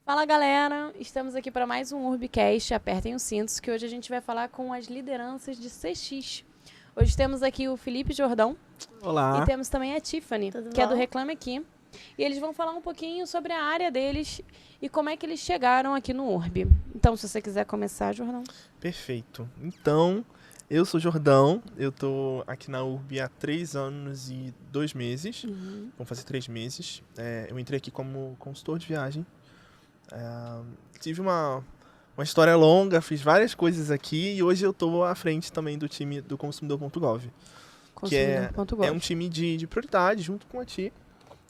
Fala galera, estamos aqui para mais um Urbicast, apertem os cintos, que hoje a gente vai falar com as lideranças de CX. Hoje temos aqui o Felipe Jordão. Olá. E temos também a Tiffany, que é do Reclame Aqui. E eles vão falar um pouquinho sobre a área deles e como é que eles chegaram aqui no Urb. Então, se você quiser começar, Jordão. Perfeito. Então, eu sou Jordão, eu tô aqui na Urb há 3 anos e 2 meses. Vão fazer 3 meses. Eu entrei aqui como consultor de viagem. Tive uma história longa, fiz várias coisas aqui e hoje eu estou à frente também do time do Consumidor.gov. Que é um time de prioridade junto com a Ti.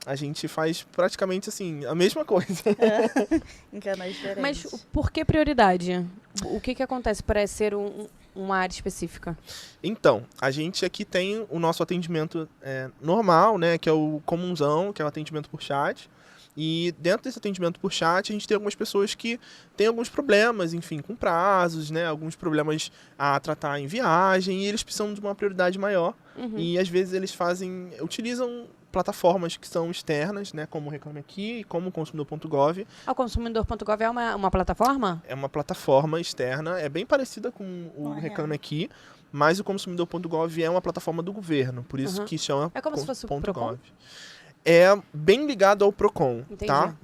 A gente faz praticamente assim, a mesma coisa. Canais diferentes. Mas por que prioridade? O que acontece para ser uma área específica? Então, a gente aqui tem o nosso atendimento normal, né, que é o comunzão, que é o atendimento por chat. E dentro desse atendimento por chat, a gente tem algumas pessoas que têm alguns problemas, enfim, com prazos, né? Alguns problemas a tratar em viagem, e eles precisam de uma prioridade maior. E às vezes eles utilizam plataformas que são externas, né? Como o Reclame Aqui e como o Consumidor.gov. O Consumidor.gov é uma plataforma? É uma plataforma externa, é bem parecida com o Reclame Aqui, mas o Consumidor.gov é uma plataforma do governo, por isso que chama É como se fosse o Procon? É bem ligado ao Procon, Entendi. tá?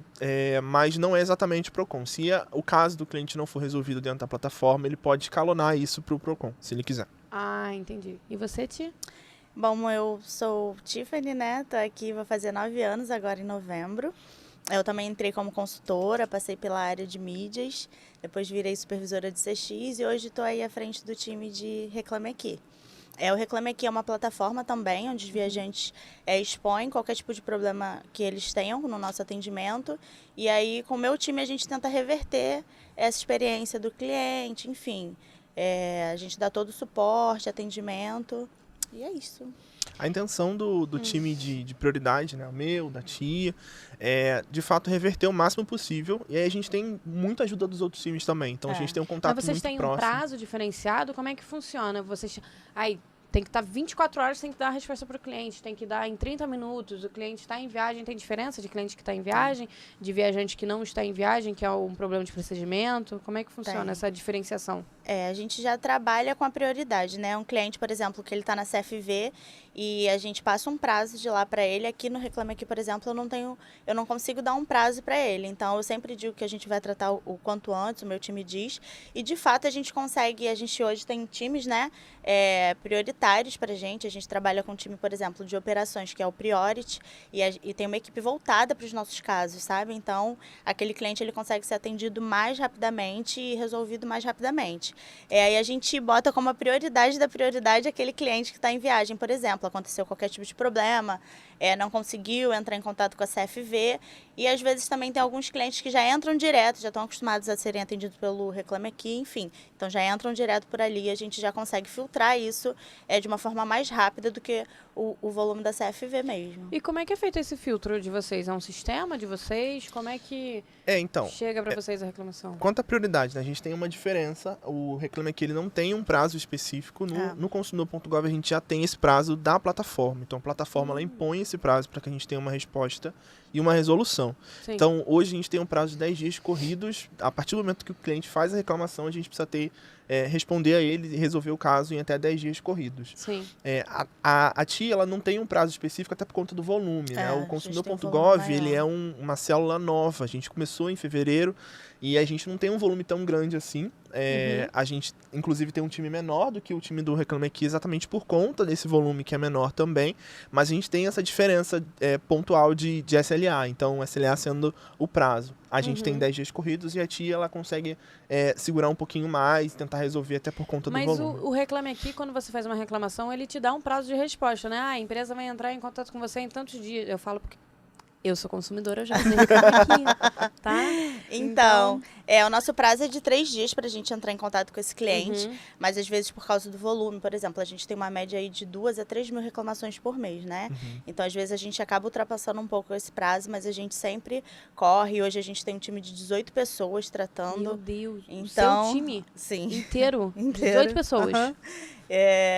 Mas não é exatamente o Procon. Se o caso do cliente não for resolvido dentro da plataforma, ele pode escalonar isso para o Procon, se ele quiser. Ah, entendi. E você, Ti? Bom, eu sou Tiffany, né? Tô aqui, vou fazer 9 anos agora em novembro. Eu também entrei como consultora, passei pela área de mídias, depois virei supervisora de CX e hoje estou aí à frente do time de Reclame Aqui. O Reclame Aqui é uma plataforma também, onde os viajantes expõem qualquer tipo de problema que eles tenham no nosso atendimento. E aí, com o meu time, a gente tenta reverter essa experiência do cliente, enfim. A gente dá todo o suporte, atendimento, e é isso. A intenção do time de prioridade, né, o meu, da Tia, é, de fato, reverter o máximo possível. E aí a gente tem muita ajuda dos outros times também. Então a gente tem um contato Mas vocês muito têm próximo. um prazo diferenciado? Como é que funciona? Vocês... tem que estar 24 horas, tem que dar a resposta para o cliente, tem que dar em 30 minutos, o cliente está em viagem, tem diferença de cliente que está em viagem, de viajante que não está em viagem, que é um problema de procedimento? Como é que funciona essa diferenciação? A gente já trabalha com a prioridade, né? Um cliente, por exemplo, que ele está na CFV e a gente passa um prazo de lá para ele. Aqui no Reclame Aqui, por exemplo, eu não consigo dar um prazo para ele. Então, eu sempre digo que a gente vai tratar o quanto antes, o meu time diz. E, de fato, a gente hoje tem times, né, prioritários para a gente. A gente trabalha com um time, por exemplo, de operações, que é o Priority, e tem uma equipe voltada para os nossos casos, sabe? Então, aquele cliente ele consegue ser atendido mais rapidamente e resolvido mais rapidamente. Aí a gente bota como a prioridade da prioridade aquele cliente que está em viagem, por exemplo. Aconteceu qualquer tipo de problema, não conseguiu entrar em contato com a CFV. E às vezes também tem alguns clientes que já entram direto, já estão acostumados a serem atendidos pelo Reclame Aqui, enfim. Então já entram direto por ali e a gente já consegue filtrar isso de uma forma mais rápida do que o volume da CFV mesmo. E como é que é feito esse filtro de vocês? É um sistema de vocês? Como é que chega para vocês a reclamação? Quanto à prioridade, né, a gente tem uma diferença. O Reclame Aqui ele não tem um prazo específico. No Consumidor.gov a gente já tem esse prazo da plataforma. Então a plataforma ela impõe esse prazo para que a gente tenha uma resposta e uma resolução. Sim. Então hoje a gente tem um prazo de 10 dias corridos. A partir do momento que o cliente faz a reclamação, a gente precisa responder a ele e resolver o caso em até 10 dias corridos. Sim. A TIA ela não tem um prazo específico até por conta do volume. Né? O Consumidor.gov ele é uma célula nova. A gente começou em fevereiro e a gente não tem um volume tão grande assim. A gente, inclusive, tem um time menor do que o time do Reclame Aqui exatamente por conta desse volume que é menor também. Mas a gente tem essa diferença pontual de SLA. Então, SLA sendo o prazo. A gente tem 10 dias corridos e a TIA ela consegue segurar um pouquinho mais, tentar resolver até por conta do volume. Mas o Reclame Aqui, quando você faz uma reclamação, ele te dá um prazo de resposta, né? A empresa vai entrar em contato com você em tantos dias. Eu falo porque eu sou consumidora, eu já sei Reclame Aqui, tá? Então, o nosso prazo é de 3 dias para a gente entrar em contato com esse cliente, mas às vezes por causa do volume, por exemplo, a gente tem uma média aí de 2 a 3 mil reclamações por mês, né? Então, às vezes a gente acaba ultrapassando um pouco esse prazo, mas a gente sempre corre. Hoje a gente tem um time de 18 pessoas tratando. Meu Deus, então, o seu time sim. inteiro? 18 pessoas.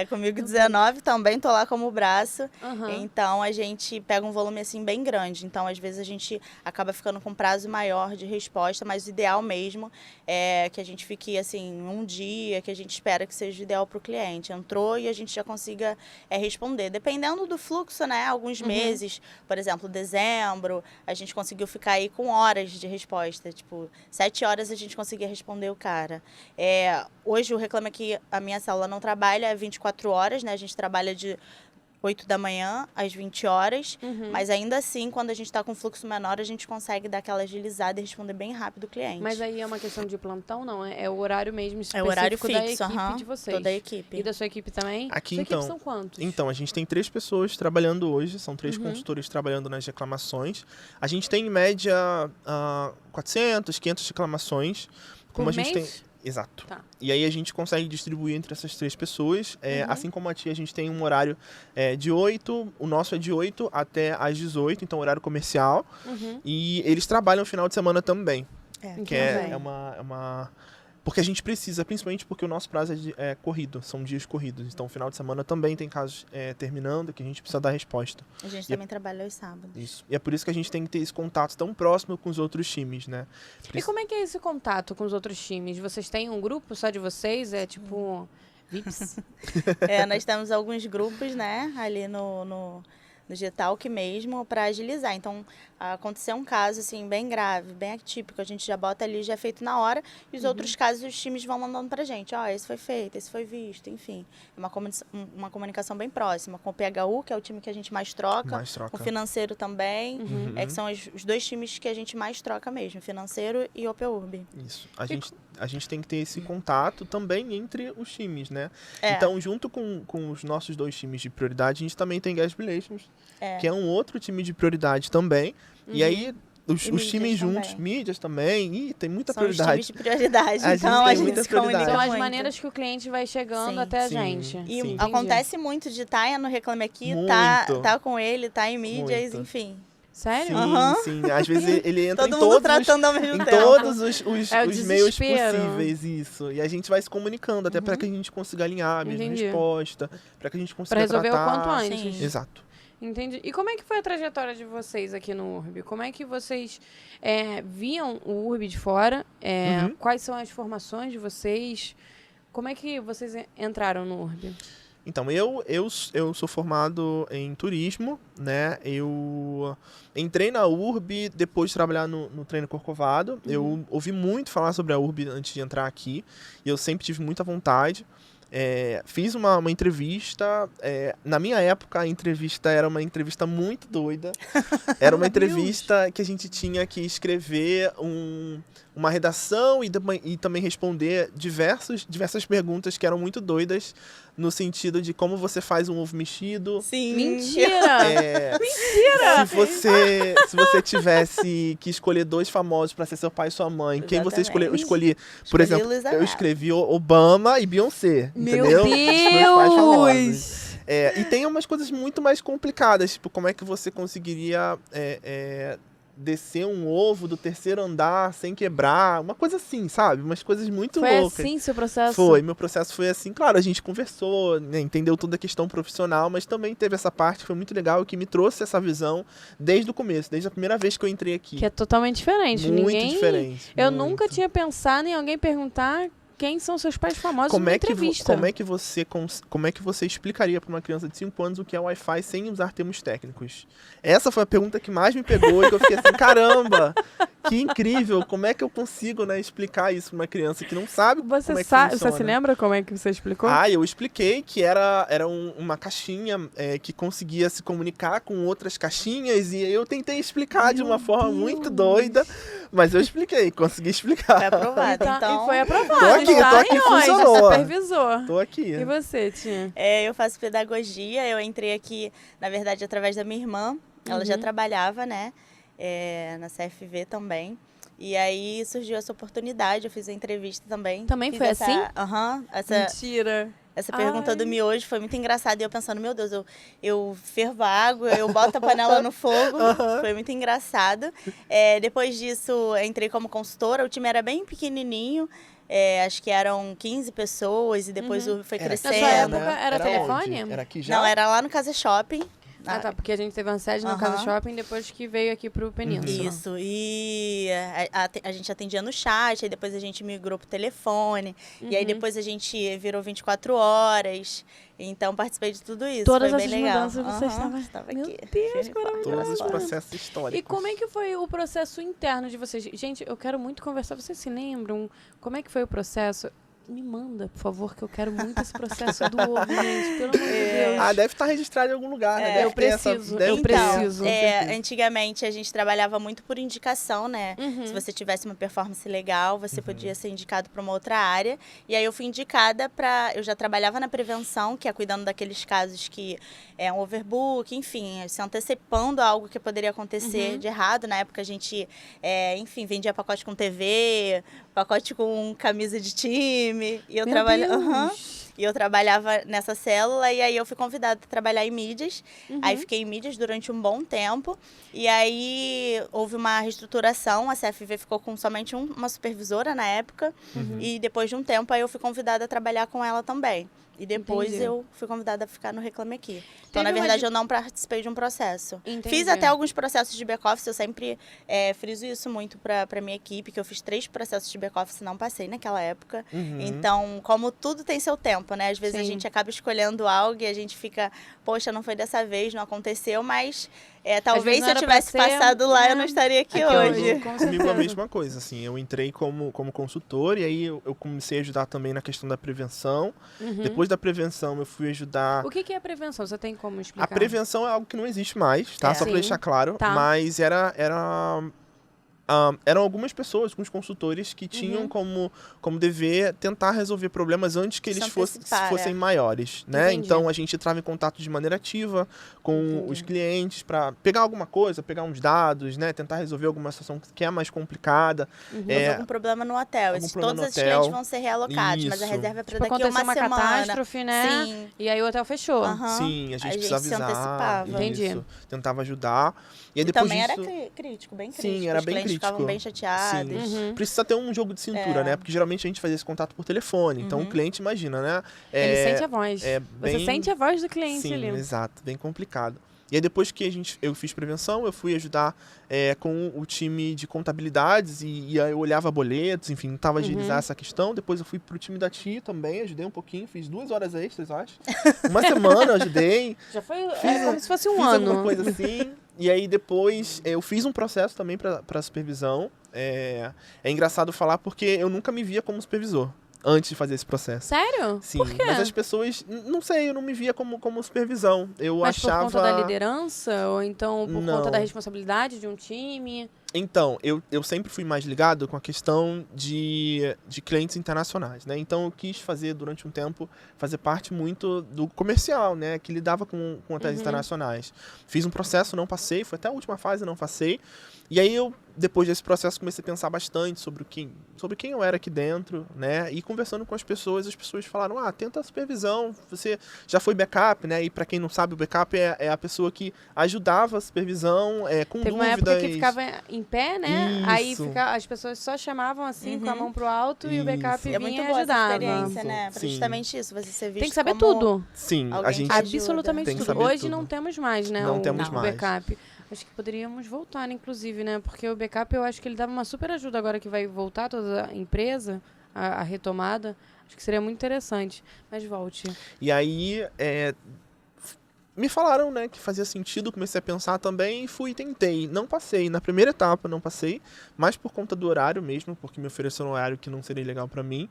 Comigo 19, também tô lá como braço. Uhum. Então, a gente pega um volume, assim, bem grande. Então, às vezes, a gente acaba ficando com prazo maior de resposta, mas o ideal mesmo é que a gente fique, assim, um dia, que a gente espera que seja o ideal para o cliente. Entrou e a gente já consiga responder. Dependendo do fluxo, né? Alguns meses, por exemplo, dezembro, a gente conseguiu ficar aí com horas de resposta. Tipo, 7 horas a gente conseguia responder o cara. Hoje, o Reclame Aqui, a minha célula não trabalha 24 horas, né? A gente trabalha de 8 da manhã às 20 horas, mas ainda assim, quando a gente está com fluxo menor, a gente consegue dar aquela agilizada e responder bem rápido o cliente. Mas aí é uma questão de plantão, não? É o horário mesmo específico o horário fixo, da equipe de vocês. Toda a equipe. E da sua equipe também? Aqui, sua então, equipe são quantos? Então, a gente tem 3 pessoas trabalhando hoje, são 3 consultores trabalhando nas reclamações. A gente tem, em média, 400, 500 reclamações. Por a gente mês? tem... Exato. Tá. E aí a gente consegue distribuir entre essas 3 pessoas. Assim como a tia, a gente tem um horário de 8, o nosso é de 8 até às 18, então horário comercial. E eles trabalham no final de semana também. Que é uma... Porque a gente precisa, principalmente porque o nosso prazo é corrido, são dias corridos. Então, final de semana também tem casos terminando que a gente precisa dar resposta. A gente também trabalha aos sábados. Isso. E é por isso que a gente tem que ter esse contato tão próximo com os outros times, né? E como é que é esse contato com os outros times? Vocês têm um grupo só de vocês? É tipo VIPs? Nós temos alguns grupos, né, ali no G-Talk mesmo, para agilizar. Então, aconteceu um caso, assim, bem grave, bem atípico, a gente já bota ali, já é feito na hora, e os outros casos os times vão mandando pra gente. Esse foi feito, esse foi visto, enfim. É uma comunicação bem próxima, com o PHU, que é o time que a gente mais troca. Com o financeiro também, que são os 2 times que a gente mais troca mesmo, financeiro e OPURB. Isso. A gente tem que ter esse contato também entre os times, né? Então, junto com os nossos 2 times de prioridade, a gente também tem Guest Relations, que é um outro time de prioridade também. E aí, os times juntos, mídias também, tem muita prioridade. São os times de prioridade, então a gente se comunica São as muito. maneiras que o cliente vai chegando até a gente. E acontece muito de estar no Reclame Aqui, tá com ele, tá em mídias, enfim. Sério? Sim. Às vezes ele entra Todo mundo tratando ao mesmo tempo. Todos os meios desespero. possíveis, isso. E a gente vai se comunicando, até para que a gente consiga alinhar a mesma resposta, para que a gente consiga pra resolver tratar. o quanto antes. Sim. Exato. Entendi. E como é que foi a trajetória de vocês aqui no URB? Como é que vocês viam o URB de fora? Quais são as formações de vocês? Como é que vocês entraram no URB? Então, eu sou formado em turismo, né? Eu entrei na URB depois de trabalhar no Treino Corcovado. Eu ouvi muito falar sobre a URB antes de entrar aqui. E eu sempre tive muita vontade. Fiz uma entrevista. Na minha época, a entrevista era uma entrevista muito doida. Era uma entrevista que a gente tinha que escrever uma redação e também responder diversas perguntas que eram muito doidas, no sentido de como você faz um ovo mexido. Sim. Mentira! Mentira! Se você tivesse que escolher 2 famosos para ser seu pai e sua mãe, quem você escolheu? Eu escolhi, por exemplo, eu escrevi Obama e Beyoncé. Meu entendeu? Deus! Meus pais famosos. E tem umas coisas muito mais complicadas, tipo, como é que você conseguiria descer um ovo do 3º andar sem quebrar, uma coisa assim, sabe? Umas coisas muito loucas. Foi assim seu processo? Foi, meu processo foi assim. Claro, a gente conversou, né, entendeu toda a questão profissional, mas também teve essa parte que foi muito legal e que me trouxe essa visão desde o começo, desde a primeira vez que eu entrei aqui. Que é totalmente diferente. Muito diferente. Eu nunca tinha pensado em alguém perguntar quem são seus pais famosos numa entrevista. Como é que você explicaria para uma criança de 5 anos o que é Wi-Fi sem usar termos técnicos? Essa foi a pergunta que mais me pegou e que eu fiquei assim, caramba, que incrível, como é que eu consigo, né, explicar isso para uma criança que não sabe como é que funciona? Você se lembra como é que você explicou? Eu expliquei que era uma caixinha que conseguia se comunicar com outras caixinhas e eu tentei explicar de uma forma muito doida, mas eu expliquei, consegui explicar. Foi aprovado, então. E foi aprovado. Tô aqui, funcionou. Supervisor. Tô aqui. E você, Tia? Eu faço pedagogia, eu entrei aqui, na verdade, através da minha irmã. Ela já trabalhava, né, na CFV também. E aí surgiu essa oportunidade, eu fiz a entrevista também. Também foi assim? Mentira. Essa pergunta do miojo foi muito engraçada. E eu pensando, meu Deus, eu fervo a água, eu boto a panela no fogo. Foi muito engraçado. Depois disso, entrei como consultora. O time era bem pequenininho. acho que eram 15 pessoas e depois foi crescendo. Na sua época era telefone? Onde? Era aqui já? Não, era lá no Casa Shopping. Ah, tá, porque a gente teve uma sede no Casa Shopping depois que veio aqui pro Península. Isso, e a gente atendia no chat, aí depois a gente migrou pro telefone, e aí depois a gente virou 24 horas, então participei de tudo isso. Todas foi essas bem legal. mudanças você estava Meu aqui. Deus, Todos os processos históricos. E como é que foi o processo interno de vocês? Gente, eu quero muito conversar. Vocês se lembram? Como é que foi o processo? Me manda, por favor, que eu quero muito esse processo do ovo, gente. Pelo amor de Deus. Ah, deve estar registrado em algum lugar, né? Eu preciso, eu preciso. Antigamente a gente trabalhava muito por indicação, né? Se você tivesse uma performance legal, você podia ser indicado para uma outra área. E aí eu fui indicada eu já trabalhava na prevenção, que é cuidando daqueles casos que é um overbook, enfim, se antecipando a algo que poderia acontecer de errado. Na época a gente, vendia pacote com TV, pacote com camisa de time. E eu trabalhava nessa célula e aí eu fui convidada a trabalhar em mídias. Aí fiquei em mídias durante um bom tempo. E aí houve uma reestruturação, a CFV ficou com somente uma supervisora na época. E depois de um tempo aí eu fui convidada a trabalhar com ela também. E depois eu fui convidada a ficar no Reclame Aqui. Então, na verdade, eu não participei de um processo. Fiz até alguns processos de back-office, eu sempre friso isso muito pra minha equipe, que eu fiz 3 processos de back-office e não passei naquela época. Então, como tudo tem seu tempo, né? Às vezes a gente acaba escolhendo algo e a gente fica, poxa, não foi dessa vez, não aconteceu, mas talvez se eu tivesse passado lá, eu não estaria aqui hoje. Comigo a mesma coisa, assim, eu entrei como consultor e aí eu comecei a ajudar também na questão da prevenção. Depois da prevenção, eu fui ajudar... O que é prevenção? Você tem como explicar? A prevenção é algo que não existe mais, tá? Só pra deixar claro. Tá. Mas eram algumas pessoas, alguns consultores que tinham como dever tentar resolver problemas antes que eles fossem maiores, né? Entendi. Então, a gente entrava em contato de maneira ativa com os clientes para pegar alguma coisa, pegar uns dados, né? Tentar resolver alguma situação que é mais complicada. Houve algum problema no hotel. Todos esses clientes vão ser realocados, mas a reserva é para daqui a uma semana. Catástrofe, né? Sim. E aí o hotel fechou. Sim, a gente precisava avisar. Se antecipava. Entendi. Tentava ajudar. E aí, depois também era crítico, bem crítico. Sim, era bem crítico. Ficavam bem chateados. Precisa ter um jogo de cintura, né? Porque geralmente a gente fazia esse contato por telefone. Então o cliente imagina, né? Ele sente a voz. Você sente a voz do cliente ali. Sim, exato. Bem complicado. E aí depois que eu fiz prevenção, eu fui ajudar com o time de contabilidades e aí eu olhava boletos, enfim, tentava agilizar essa questão. Depois eu fui pro time da TI também, ajudei um pouquinho, fiz 2 horas extras, eu acho. Uma semana eu ajudei. Já foi como se fosse um ano. Fiz alguma coisa assim. E aí depois eu fiz um processo também para supervisão. É engraçado falar porque eu nunca me via como supervisor antes de fazer esse processo. Sério? Sim, por quê? Mas as pessoas, não sei, eu não me via como supervisão. Mas por conta da liderança? Ou então por conta da responsabilidade de um time? Então, eu sempre fui mais ligado com a questão de clientes internacionais, né? Então, eu quis fazer, durante um tempo, fazer parte muito do comercial, né? Que lidava com hotéis internacionais. Fiz um processo, não passei. Foi até a última fase, não passei. E aí, depois desse processo, comecei a pensar bastante sobre quem eu era aqui dentro, né? E conversando com as pessoas falaram, tenta a supervisão, você já foi backup, né? E para quem não sabe, o backup é a pessoa que ajudava a supervisão com Teve dúvidas. uma época que ficava em pé, né? Isso. Aí as pessoas só chamavam assim, com a mão pro alto, e o backup vinha muito e boa ajudava. Essa experiência, né? Pra justamente isso, você ser visto tem que saber como tudo. Sim, a gente absolutamente tem que tudo. saber Hoje tudo. não temos mais, né? Não temos o mais. backup. Acho que poderíamos voltar, inclusive, né? Porque o backup, eu acho que ele dava uma super ajuda agora que vai voltar toda a empresa, a retomada. Acho que seria muito interessante. Mas volte. E aí, me falaram, né, que fazia sentido, comecei a pensar também e tentei. Não passei. Na primeira etapa não passei, mas por conta do horário mesmo, porque me ofereceram um horário que não seria legal para mim.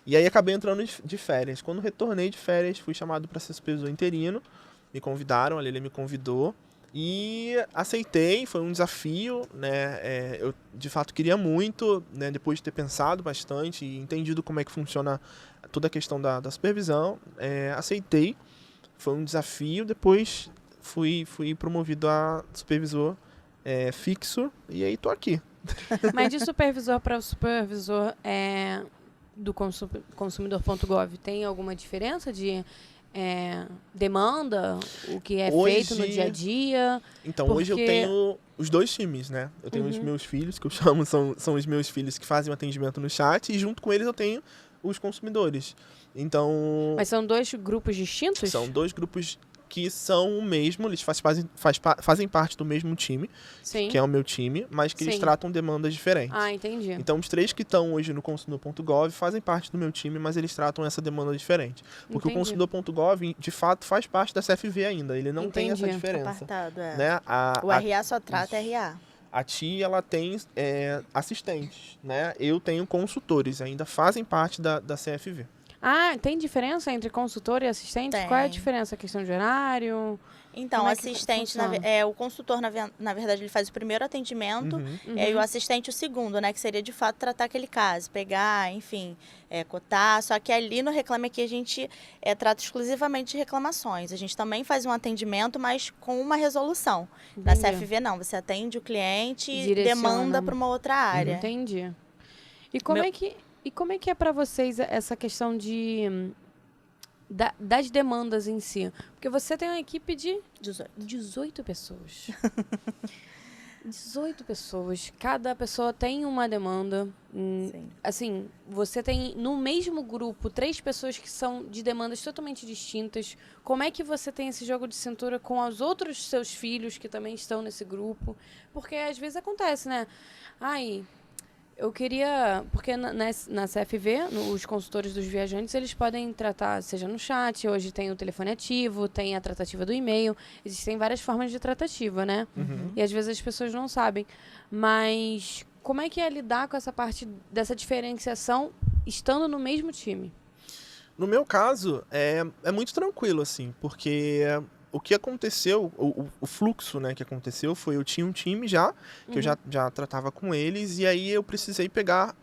E aí acabei entrando de férias. Quando retornei de férias, fui chamado para ser supervisor interino. Me convidaram, a Lelê me convidou. E aceitei, foi um desafio, né? Eu de fato queria muito, né? Depois de ter pensado bastante e entendido como é que funciona toda a questão da supervisão, aceitei, foi um desafio. Depois fui promovido a supervisor fixo e aí tô aqui. Mas de supervisor para supervisor do consumidor.gov, tem alguma diferença de demanda o que é Hoje- feito no dia a dia? Então, hoje eu Porque- tenho os dois times, né? Eu tenho os meus filhos, que eu chamo, são os meus filhos que fazem o atendimento no chat, e junto com eles eu tenho os consumidores. Então, Mas são dois grupos distintos? são dois grupos que são o mesmo, eles fazem parte do mesmo time, Sim. que é o meu time, mas que eles Sim. tratam demandas diferentes. Ah, entendi. Então, os 3 que estão hoje no consumidor.gov fazem parte do meu time, mas eles tratam essa demanda diferente. Porque Entendi. o consumidor.gov, de fato, faz parte da CFV ainda. Ele não tem essa Entendi. diferença. Apartado, Né? O RA só trata RA. A TI, ela tem assistentes, né? Eu tenho consultores, ainda fazem parte da CFV. Ah, tem diferença entre consultor e assistente? Tem. Qual é a diferença? A questão de horário? Então, Como o é que assistente, funciona? o consultor, na verdade, ele faz o primeiro atendimento, e o assistente o segundo, né? Que seria, de fato, tratar aquele caso, pegar, enfim, cotar. Só que ali no Reclame Aqui a gente trata exclusivamente de reclamações. A gente também faz um atendimento, mas com uma resolução. Na Entendi. CFV, não. Você atende o cliente e Direciona. demanda para uma outra área. Entendi. E como é que é para vocês essa questão das demandas em si? Porque você tem uma equipe de 18 pessoas. 18 pessoas. Cada pessoa tem uma demanda. Sim. Assim, você tem no mesmo grupo 3 pessoas que são de demandas totalmente distintas. Como é que você tem esse jogo de cintura com os outros seus filhos que também estão nesse grupo? Porque às vezes acontece, né? Ai, eu queria... Porque na CFV, os consultores dos viajantes, eles podem tratar, seja no chat, hoje tem o telefone ativo, tem a tratativa do e-mail, existem várias formas de tratativa, né? E às vezes as pessoas não sabem. Mas como é que é lidar com essa parte dessa diferenciação estando no mesmo time? No meu caso, é muito tranquilo, assim, porque o que aconteceu, o fluxo, né, que aconteceu foi, eu tinha um time já, que eu já tratava com eles, e aí eu precisei pegar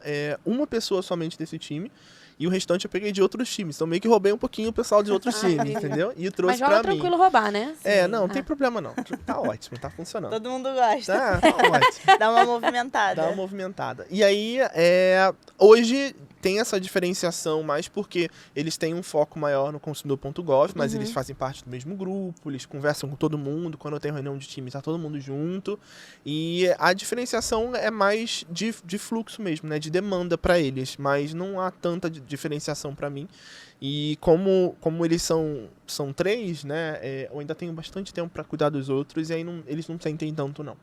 uma pessoa somente desse time, e o restante eu peguei de outros times. Então meio que roubei um pouquinho o pessoal de outros times, entendeu? E trouxe Mas rola pra mim. tranquilo roubar, né? Não tem problema não. Tá ótimo, tá funcionando. Todo mundo gosta. Tá ótimo. Dá uma movimentada. Dá uma movimentada. E aí, hoje tem essa diferenciação mais porque eles têm um foco maior no consumidor.gov, mas eles fazem parte do mesmo grupo, eles conversam com todo mundo, quando eu tenho reunião de time, tá todo mundo junto. E a diferenciação é mais de fluxo mesmo, né, de demanda para eles, mas não há tanta diferenciação para mim. E como eles são 3, né, eu ainda tenho bastante tempo para cuidar dos outros, e aí eles não sentem tanto, não.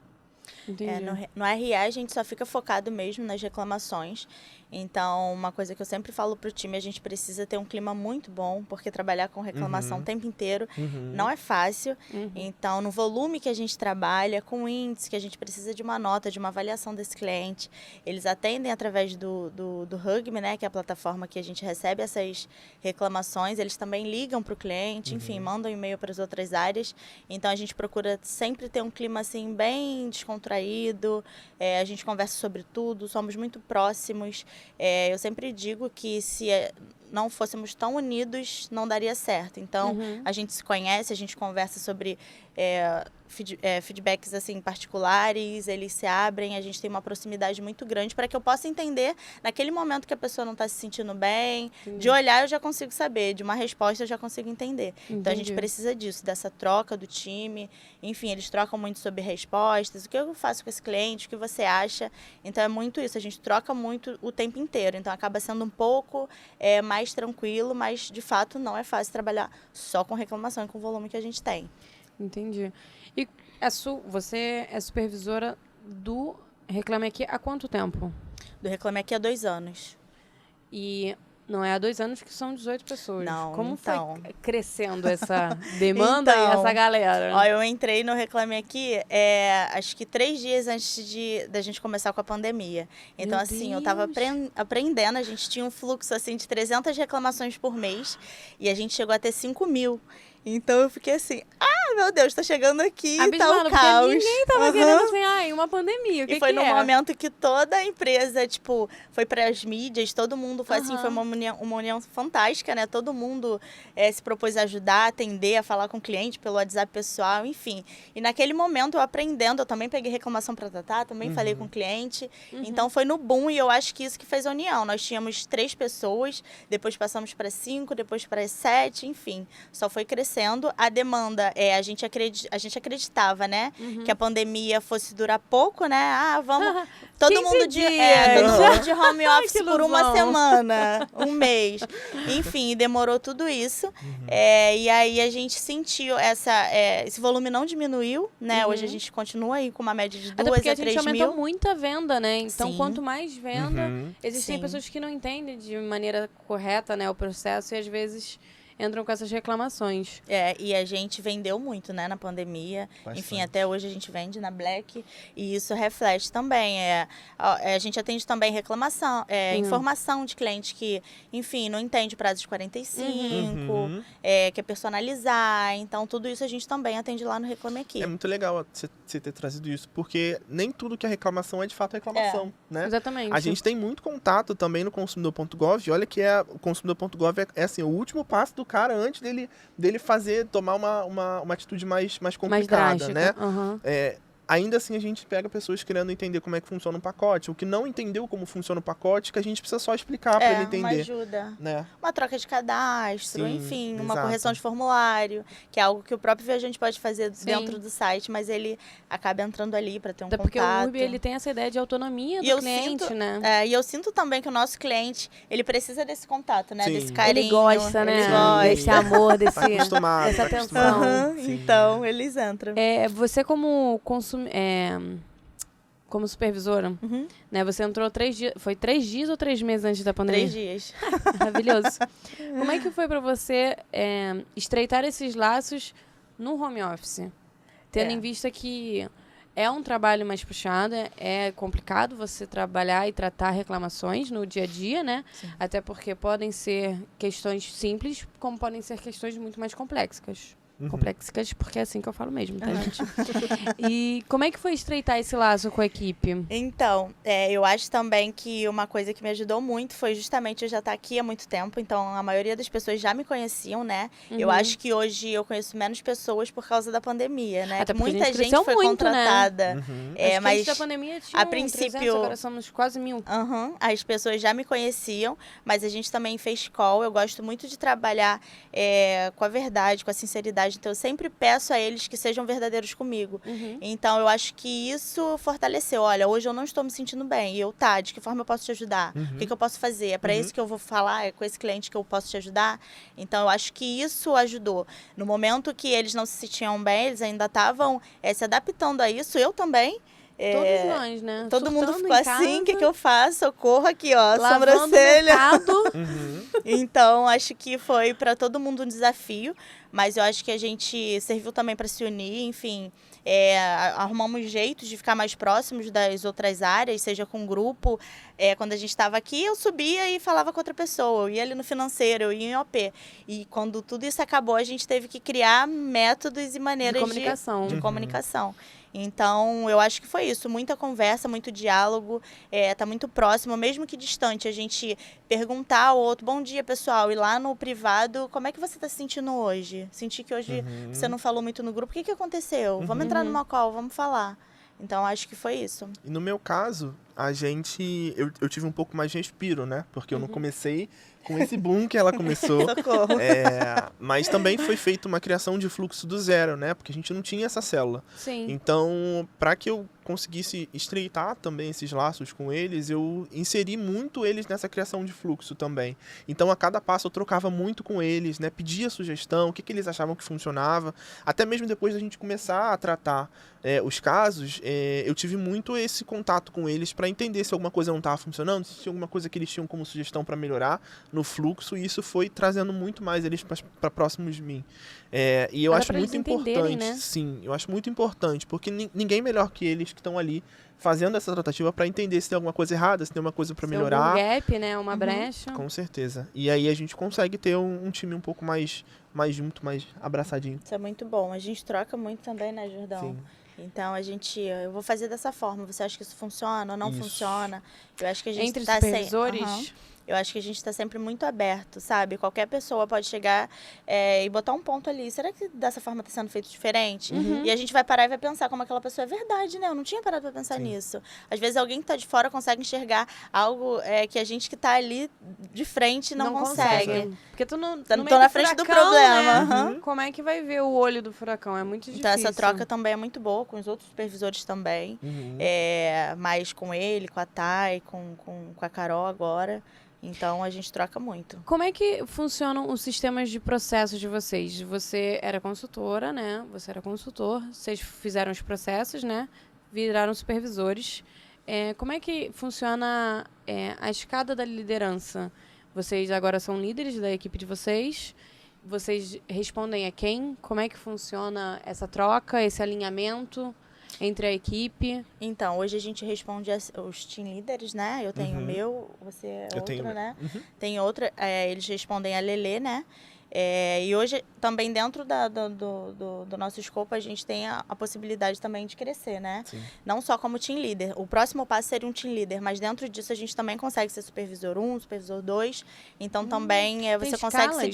Entendi. No RA a gente só fica focado mesmo nas reclamações. Então, uma coisa que eu sempre falo pro time, a gente precisa ter um clima muito bom, porque trabalhar com reclamação o tempo inteiro não é fácil. Então, no volume que a gente trabalha, com o índice, que a gente precisa de uma nota, de uma avaliação desse cliente, eles atendem através do Hugme, né, que é a plataforma que a gente recebe essas reclamações, eles também ligam pro cliente, enfim, mandam e-mail para as outras áreas. Então, a gente procura sempre ter um clima, assim, bem descontraído, a gente conversa sobre tudo, somos muito próximos. Eu sempre digo que se não fôssemos tão unidos, não daria certo. Então, a gente se conhece, a gente conversa sobre feedbacks assim, particulares, eles se abrem, a gente tem uma proximidade muito grande para que eu possa entender, naquele momento que a pessoa não está se sentindo bem, de olhar eu já consigo saber, de uma resposta eu já consigo entender. Então, a gente precisa disso, dessa troca do time. Enfim, eles trocam muito sobre respostas, o que eu faço com esse cliente, o que você acha. Então, é muito isso, a gente troca muito o tempo inteiro. Então, acaba sendo um pouco mais tranquilo, mas, de fato, não é fácil trabalhar só com reclamação e com o volume que a gente tem. Entendi. E você é supervisora do Reclame Aqui há quanto tempo? Do Reclame Aqui há 2 anos. E não é há 2 anos que são 18 pessoas. Não, Como então. foi crescendo essa demanda e essa galera? Ó, eu entrei no Reclame Aqui, acho que 3 dias antes da gente começar com a pandemia. Então, Meu assim, Deus. eu tava aprendendo, a gente tinha um fluxo, assim, de 300 reclamações por mês, e a gente chegou a ter 5.000. Então eu fiquei assim, meu Deus, tá chegando aqui e tá Abismado, o caos. porque ninguém tava querendo assim, uma pandemia, o que E foi que num é? momento que toda a empresa, tipo, foi pras mídias, todo mundo foi assim, foi uma união fantástica, né? Todo mundo se propôs a ajudar, a atender, a falar com o cliente pelo WhatsApp pessoal, enfim. E naquele momento eu aprendendo, eu também peguei reclamação pra tratar, também falei com o cliente. Então foi no boom e eu acho que isso que fez a união. Nós tínhamos 3 pessoas, depois passamos para 5, depois para 7, enfim. Só foi crescendo. A demanda, a gente acreditava, né? Que a pandemia fosse durar pouco, né? Vamos... Todo mundo de home office por uma semana, um mês. Enfim, demorou tudo isso. E aí a gente sentiu esse volume não diminuiu, né? Hoje a gente continua aí com uma média de 2 a 3 mil. Até porque a gente aumentou muito a venda, né? Então, Sim. quanto mais venda, existem Sim. pessoas que não entendem de maneira correta, né, o processo e às vezes entram com essas reclamações. E a gente vendeu muito, né, na pandemia. Bastante. Enfim, até hoje a gente vende na Black e isso reflete também. A gente atende também reclamação, informação de cliente que, enfim, não entende prazo de 45, quer personalizar. Então, tudo isso a gente também atende lá no Reclame Aqui. É muito legal você ter trazido isso, porque nem tudo que é reclamação é de fato reclamação, né? Exatamente. A gente tem muito contato também no consumidor.gov. Olha que o consumidor.gov é assim, o último passo do cara antes dele tomar uma atitude mais complicada, né? Ainda assim, a gente pega pessoas querendo entender como é que funciona um pacote. O que não entendeu como funciona o pacote, que a gente precisa só explicar para ele entender. Uma ajuda. Né? Uma troca de cadastro, Sim, enfim, uma exato. correção de formulário, que é algo que o próprio viajante pode fazer dentro do site, mas ele acaba entrando ali para ter um Até contato. porque o Urbi, ele tem essa ideia de autonomia do cliente, né? E eu sinto também que o nosso cliente, ele precisa desse contato, né? Sim. Desse carinho. Ele gosta, né? Ele gosta. Desse amor, Tá acostumado, dessa tá atenção. acostumado. Sim. Então, eles entram. Você como supervisora, né? Você entrou 3 dias... Foi 3 dias ou 3 meses antes da pandemia? 3 dias. Maravilhoso. Como é que foi para você estreitar esses laços no home office? Tendo em vista que é um trabalho mais puxado, é complicado você trabalhar e tratar reclamações no dia a dia, né? Sim. Até porque podem ser questões simples, como podem ser questões muito mais complexas. Complexas, porque é assim que eu falo mesmo, tá, gente? E como é que foi estreitar esse laço com a equipe? Então, eu acho também que uma coisa que me ajudou muito foi justamente eu já estar aqui há muito tempo, então a maioria das pessoas já me conheciam, né? Eu acho que hoje eu conheço menos pessoas por causa da pandemia, né? Até muita gente cresceu foi muito, contratada. Né? Mas antes da pandemia tinha a princípio 300, agora somos quase 1000. As pessoas já me conheciam, mas a gente também fez call. Eu gosto muito de trabalhar com a verdade, com a sinceridade. Então, eu sempre peço a eles que sejam verdadeiros comigo. Então, eu acho que isso fortaleceu. Olha, hoje eu não estou me sentindo bem. E eu, de que forma eu posso te ajudar? O que eu posso fazer? É para isso que eu vou falar? É com esse cliente que eu posso te ajudar? Então, eu acho que isso ajudou. No momento que eles não se sentiam bem, eles ainda estavam se adaptando a isso. Eu também. Todos nós, né? Todo Surtando mundo ficou em assim, o casa, que eu faço? Eu corro aqui, ó, lavando sobrancelha. o mercado. Então, acho que foi para todo mundo um desafio, mas eu acho que a gente serviu também para se unir, enfim, arrumamos jeitos de ficar mais próximos das outras áreas, seja com grupo. Quando a gente estava aqui, eu subia e falava com outra pessoa, eu ia ali no financeiro, eu ia em OP. E quando tudo isso acabou, a gente teve que criar métodos e maneiras de comunicação. Então, eu acho que foi isso. Muita conversa, muito diálogo, tá muito próximo, mesmo que distante. A gente perguntar ao outro, bom dia, pessoal, e lá no privado, como é que você está se sentindo hoje? Senti que hoje você não falou muito no grupo. O que aconteceu? Vamos entrar numa call, vamos falar. Então, acho que foi isso. E no meu caso, eu tive um pouco mais de respiro, né? Porque eu não comecei com esse boom que ela começou. Socorro. Mas também foi feita uma criação de fluxo do zero, né? Porque a gente não tinha essa célula. Sim. Então, para que eu conseguisse estreitar também esses laços com eles, eu inseri muito eles nessa criação de fluxo também. Então, a cada passo eu trocava muito com eles, né? Pedia sugestão, o que eles achavam que funcionava. Até mesmo depois da gente começar a tratar os casos, eu tive muito esse contato com eles para entender se alguma coisa não estava funcionando, se tinha alguma coisa que eles tinham como sugestão para melhorar no fluxo, e isso foi trazendo muito mais eles para próximos de mim. E eu acho muito importante, né? Sim, eu acho muito importante, porque ninguém melhor que eles que estão ali fazendo essa tratativa para entender se tem alguma coisa errada, se tem alguma coisa para melhorar. Um gap, né? Uma brecha. Com certeza. E aí a gente consegue ter um time um pouco mais junto, mais abraçadinho. Isso é muito bom. A gente troca muito também, né, Jordão? Sim. Então, eu vou fazer dessa forma. Você acha que isso funciona ou não funciona? Eu acho que a gente Entre tá supervisores... Eu acho que a gente está sempre muito aberto, sabe? Qualquer pessoa pode chegar e botar um ponto ali. Será que dessa forma está sendo feito diferente? E a gente vai parar e vai pensar como aquela pessoa é verdade, né? Eu não tinha parado para pensar nisso. Às vezes alguém que está de fora consegue enxergar algo que a gente que está ali de frente não consegue. Porque tu não tô na frente do problema. Né? Como é que vai ver o olho do furacão? É muito difícil. Então essa troca também é muito boa, com os outros supervisores também. Mas com ele, com a Thay, com a Carol agora. Então, a gente troca muito. Como é que funcionam os sistemas de processos de vocês? Você era consultora, né? Você era consultor, vocês fizeram os processos, né? Viraram supervisores. Como é que funciona a escada da liderança? Vocês agora são líderes da equipe de vocês. Vocês respondem a quem? Como é que funciona essa troca, esse alinhamento entre a equipe? Então, hoje a gente responde os team leaders, né? Eu tenho o meu, você é outro, né? Tem outra, eles respondem a Lelê, né? E hoje, também dentro do nosso escopo, a gente tem a possibilidade também de crescer, né? Sim. Não só como team leader. O próximo passo seria um team leader, mas dentro disso a gente também consegue ser supervisor 1, supervisor 2. Então, também você consegue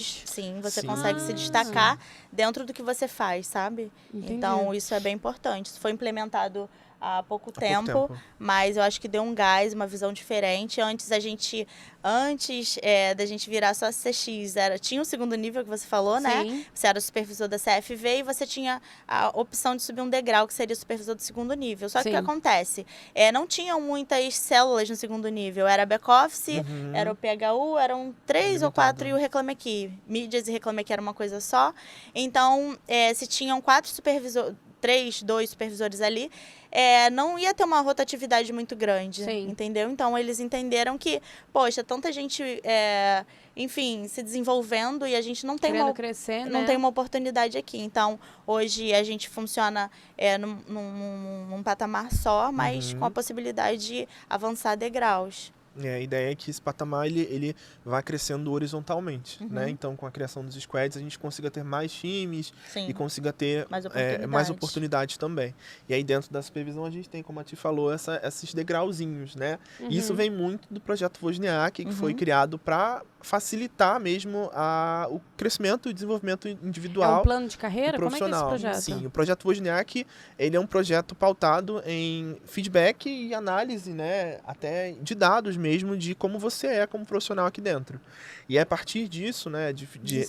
você consegue se destacar dentro do que você faz, sabe? Entendi. Então, isso é bem importante. Isso foi implementado há pouco tempo, mas eu acho que deu um gás, uma visão diferente. Antes da gente virar só CX, tinha o segundo nível que você falou, né? Você era o supervisor da CFV e você tinha a opção de subir um degrau, que seria o supervisor do segundo nível. Só que o que acontece? Não tinham muitas células no segundo nível. Era back-office, era o PHU, eram 3 ou 4 e o Reclame Aqui. Mídias e Reclame Aqui era uma coisa só. Então, se tinham 2 supervisores ali, não ia ter uma rotatividade muito grande, entendeu? Então, eles entenderam que, poxa, tanta gente, enfim, se desenvolvendo e a gente não tem não tem uma oportunidade aqui. Então, hoje a gente funciona num patamar só, mas com a possibilidade de avançar degraus. A ideia é que esse patamar ele vai crescendo horizontalmente, né? Então, com a criação dos squads, a gente consiga ter mais times e consiga ter mais oportunidades também. E aí, dentro da supervisão, a gente tem, como a Ti falou, esses degrauzinhos, né? E isso vem muito do projeto Wozniak, que foi criado para facilitar mesmo o crescimento e desenvolvimento individual. É um plano de carreira? Como é que é esse projeto? Sim, o projeto Wozniak, ele é um projeto pautado em feedback e análise, né? Até de dados mesmo, de como você é como profissional aqui dentro. E é a partir disso, né,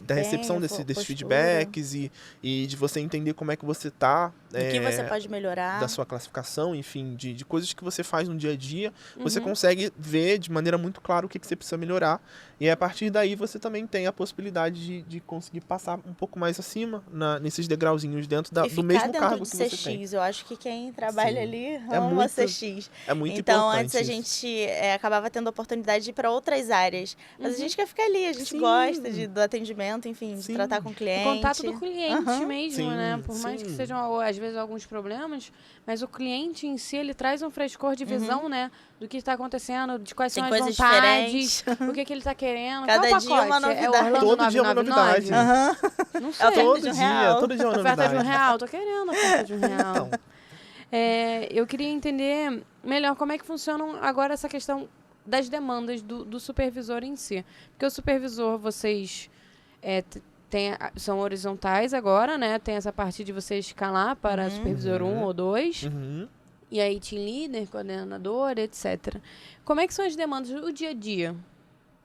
da recepção desses feedbacks e de você entender como é que você está. O que você pode melhorar. Da sua classificação, enfim, de coisas que você faz no dia a dia, você consegue ver de maneira muito clara o que você precisa melhorar. E a partir daí você também tem a possibilidade de conseguir passar um pouco mais acima nesses degrauzinhos dentro do mesmo cargo que você tem. Eu acho que quem trabalha ali ama CX. É muito então, importante. Antes a gente acabava tendo a oportunidade de ir para outras áreas. Mas a gente quer ficar ali, a gente gosta do atendimento, enfim, de tratar com o cliente. O contato do cliente mesmo, né? Por mais que sejam, às vezes, alguns problemas, mas o cliente em si, ele traz um frescor de visão, né? Do que está acontecendo, de quais são as vontades, o que ele está querendo. Cada dia uma novidade. Todo dia uma novidade. Não sei. Todo dia uma novidade. Oferta de R$1, tô querendo oferta de R$1. Então. Eu queria entender melhor como é que funcionam agora essa questão das demandas do supervisor em si. Porque o supervisor, vocês são horizontais agora, né? Tem essa parte de você escalar para supervisor 1 ou 2. E aí, team leader, coordenador, etc. Como é que são as demandas do dia a dia,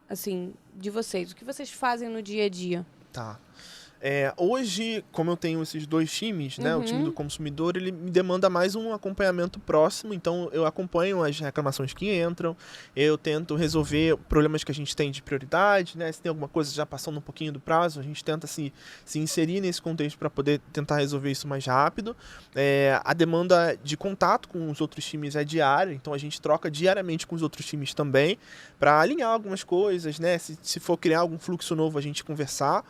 assim, de vocês? O que vocês fazem no dia a dia? Tá. Hoje, como eu tenho esses 2 times, né, o time do consumidor, ele me demanda mais um acompanhamento próximo, então eu acompanho as reclamações que entram, eu tento resolver problemas que a gente tem de prioridade, né, se tem alguma coisa já passando um pouquinho do prazo, a gente tenta se inserir nesse contexto para poder tentar resolver isso mais rápido. A demanda de contato com os outros times é diária, então a gente troca diariamente com os outros times também, para alinhar algumas coisas, né, se for criar algum fluxo novo, a gente conversar.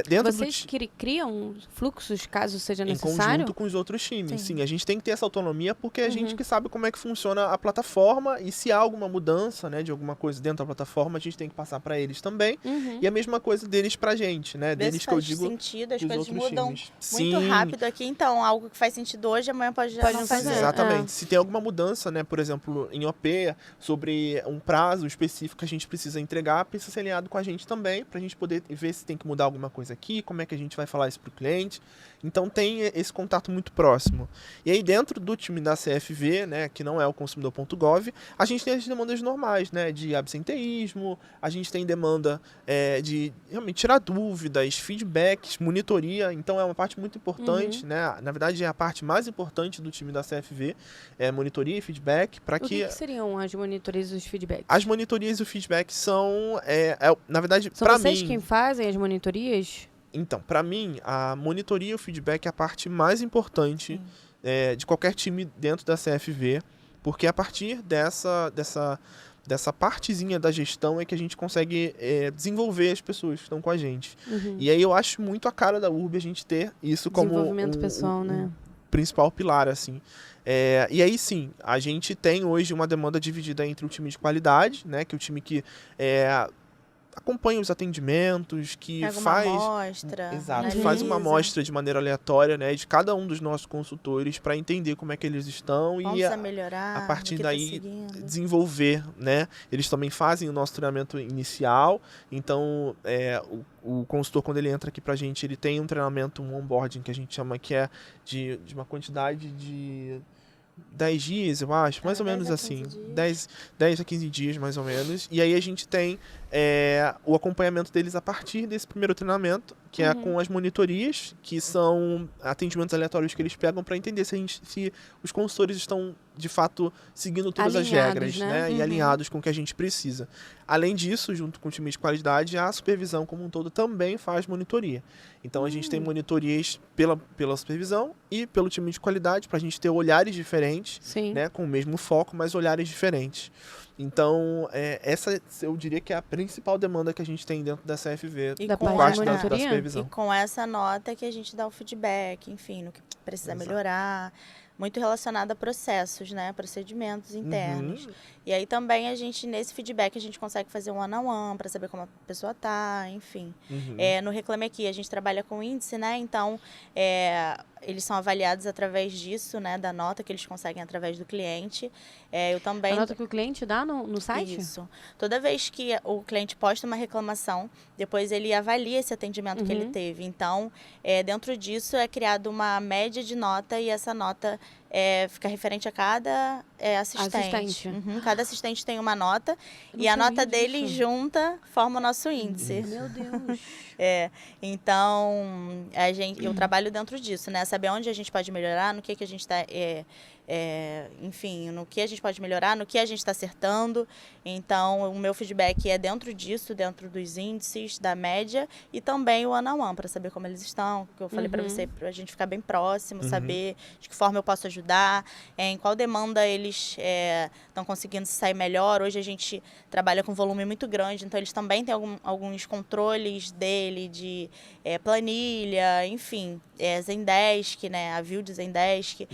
dentro Vocês criam fluxos caso seja necessário? Em conjunto com os outros times. Sim, a gente tem que ter essa autonomia porque a gente que sabe como é que funciona a plataforma e se há alguma mudança, né, de alguma coisa dentro da plataforma, a gente tem que passar para eles também. E a mesma coisa deles pra gente, né? Deles que eu digo. Faz sentido, as coisas mudam muito Sim. rápido aqui, então algo que faz sentido hoje, amanhã pode não fazer. Exatamente. Se tem alguma mudança, né, por exemplo, em OP, sobre um prazo específico que a gente precisa entregar, precisa ser alinhado com a gente também, pra gente poder ver se tem que mudar alguma coisa aqui, como é que a gente vai falar isso pro cliente. Então tem esse contato muito próximo. E aí dentro do time da CFV, né, que não é o consumidor.gov, a gente tem as demandas normais, né, de absenteísmo, a gente tem demanda de realmente tirar dúvidas, feedbacks, monitoria. Então é uma parte muito importante, né? Na verdade é a parte mais importante do time da CFV, monitoria e feedback. O que seriam as monitorias e os feedbacks? As monitorias e o feedback são, na verdade, são vocês quem fazem as monitorias? Então, para mim, a monitoria e o feedback é a parte mais importante de qualquer time dentro da CFV, porque a partir dessa partezinha da gestão é que a gente consegue desenvolver as pessoas que estão com a gente. E aí eu acho muito a cara da URB a gente ter isso como desenvolvimento pessoal, né? Principal pilar, assim. E aí sim, a gente tem hoje uma demanda dividida entre o time de qualidade, né, que é o time que acompanha os atendimentos, que faz uma amostra. Exato, faz uma amostra de maneira aleatória, né, de cada um dos nossos consultores para entender como é que eles estão melhorar, a partir daí desenvolver, né? Eles também fazem o nosso treinamento inicial, então o consultor, quando ele entra aqui pra gente, ele tem um treinamento, um onboarding que a gente chama que é de uma quantidade de 10 dias, eu acho, mais ou menos assim. 10 a 15 dias, mais ou menos. E aí a gente tem o acompanhamento deles a partir desse primeiro treinamento, que é com as monitorias, que são atendimentos aleatórios que eles pegam para entender se os consultores estão, de fato, seguindo todas as regras, né? E alinhados com o que a gente precisa. Além disso, junto com o time de qualidade, a supervisão como um todo também faz monitoria. Então, a gente tem monitorias pela supervisão e pelo time de qualidade, para a gente ter olhares diferentes, né? Com o mesmo foco, mas olhares diferentes. Então, essa eu diria que é a principal demanda que a gente tem dentro da CFV, por parte da supervisão. E com essa nota que a gente dá o feedback, enfim, no que precisa melhorar, muito relacionado a processos, né, procedimentos internos. E aí também a gente, nesse feedback, a gente consegue fazer um one-on-one para saber como a pessoa tá, enfim. No Reclame Aqui, a gente trabalha com índice, né, então eles são avaliados através disso, né, da nota que eles conseguem através do cliente. Eu também... A nota que o cliente dá no site? Isso. Toda vez que o cliente posta uma reclamação, depois ele avalia esse atendimento que ele teve. Então, dentro disso é criada uma média de nota e essa nota fica referente a cada assistente. Cada assistente tem uma nota e a nota dele junta forma o nosso índice. Meu Deus! Então, eu trabalho dentro disso, né? Saber onde a gente pode melhorar, no que a gente está... enfim, no que a gente pode melhorar, no que a gente está acertando. Então, o meu feedback é dentro disso, dentro dos índices, da média, e também o one-on-one, para saber como eles estão, que eu falei para você, para a gente ficar bem próximo, saber de que forma eu posso ajudar, em qual demanda eles estão conseguindo se sair melhor. Hoje a gente trabalha com volume muito grande, então eles também têm alguns controles dele, de planilha, enfim, Zendesk, né, a view de Zendesk.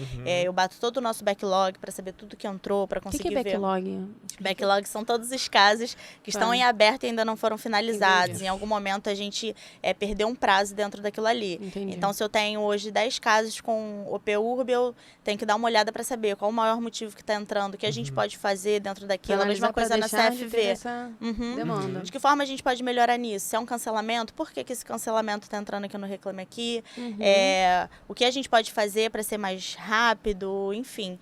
Eu bato todo o nosso backlog para saber tudo que entrou, para conseguir ver. O que é backlog? Backlog são todos os casos que estão em aberto e ainda não foram finalizados. Entendi. Em algum momento a gente perdeu um prazo dentro daquilo ali. Entendi. Então, se eu tenho hoje 10 casos com OP-URB, eu tenho que dar uma olhada para saber qual o maior motivo que está entrando, o que a gente pode fazer dentro daquilo. A mesma coisa na CFV. Demanda. De que forma a gente pode melhorar nisso? Se é um cancelamento, por que esse cancelamento está entrando aqui no Reclame Aqui? O que a gente pode fazer para ser mais rápido, enfim.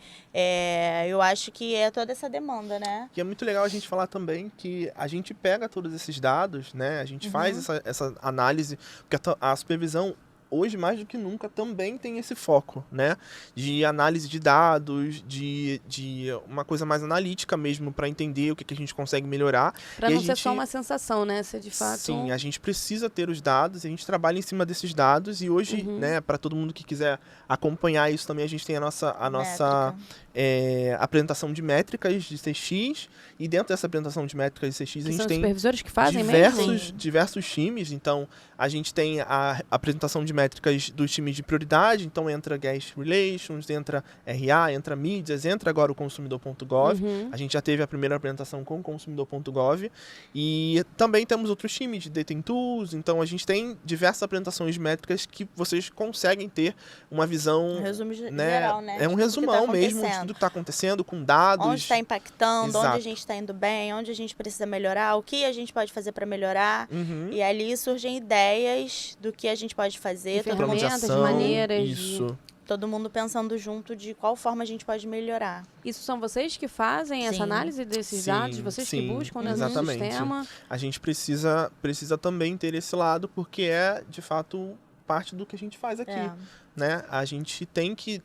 Eu acho que é toda essa demanda, né? E é muito legal a gente falar também que a gente pega todos esses dados, né? A gente faz essa análise, porque a supervisão hoje, mais do que nunca, também tem esse foco, né? De análise de dados, de uma coisa mais analítica mesmo, para entender o que a gente consegue melhorar. Para não ser só uma sensação, né? Ser de fato... Sim, a gente precisa ter os dados, a gente trabalha em cima desses dados e hoje, né, para todo mundo que quiser acompanhar isso também, a gente tem a nossa apresentação de métricas de CX, e dentro dessa apresentação de métricas de CX a gente são tem supervisores que fazem mesmo? diversos times. Então a gente tem a apresentação de métricas dos times de prioridade, então entra Guest Relations, entra RA, entra mídias, entra agora o consumidor.gov. A gente já teve a primeira apresentação com o consumidor.gov, e também temos outros times de Data Tools. Então a gente tem diversas apresentações de métricas que vocês conseguem ter uma visão, resumo geral, né? É um resumão mesmo de tudo que está acontecendo, com dados. Onde está impactando, Exato. onde a gente está indo bem, onde a gente precisa melhorar, o que a gente pode fazer para melhorar. E ali surgem ideias do que a gente pode fazer. Ferramentas, de maneiras. Isso. Todo mundo pensando junto de qual forma a gente pode melhorar. Isso são vocês que fazem essa análise desses dados? Vocês que buscam dentro do sistema? A gente precisa também ter esse lado, porque é, de fato, parte do que a gente faz aqui. Né? A gente tem que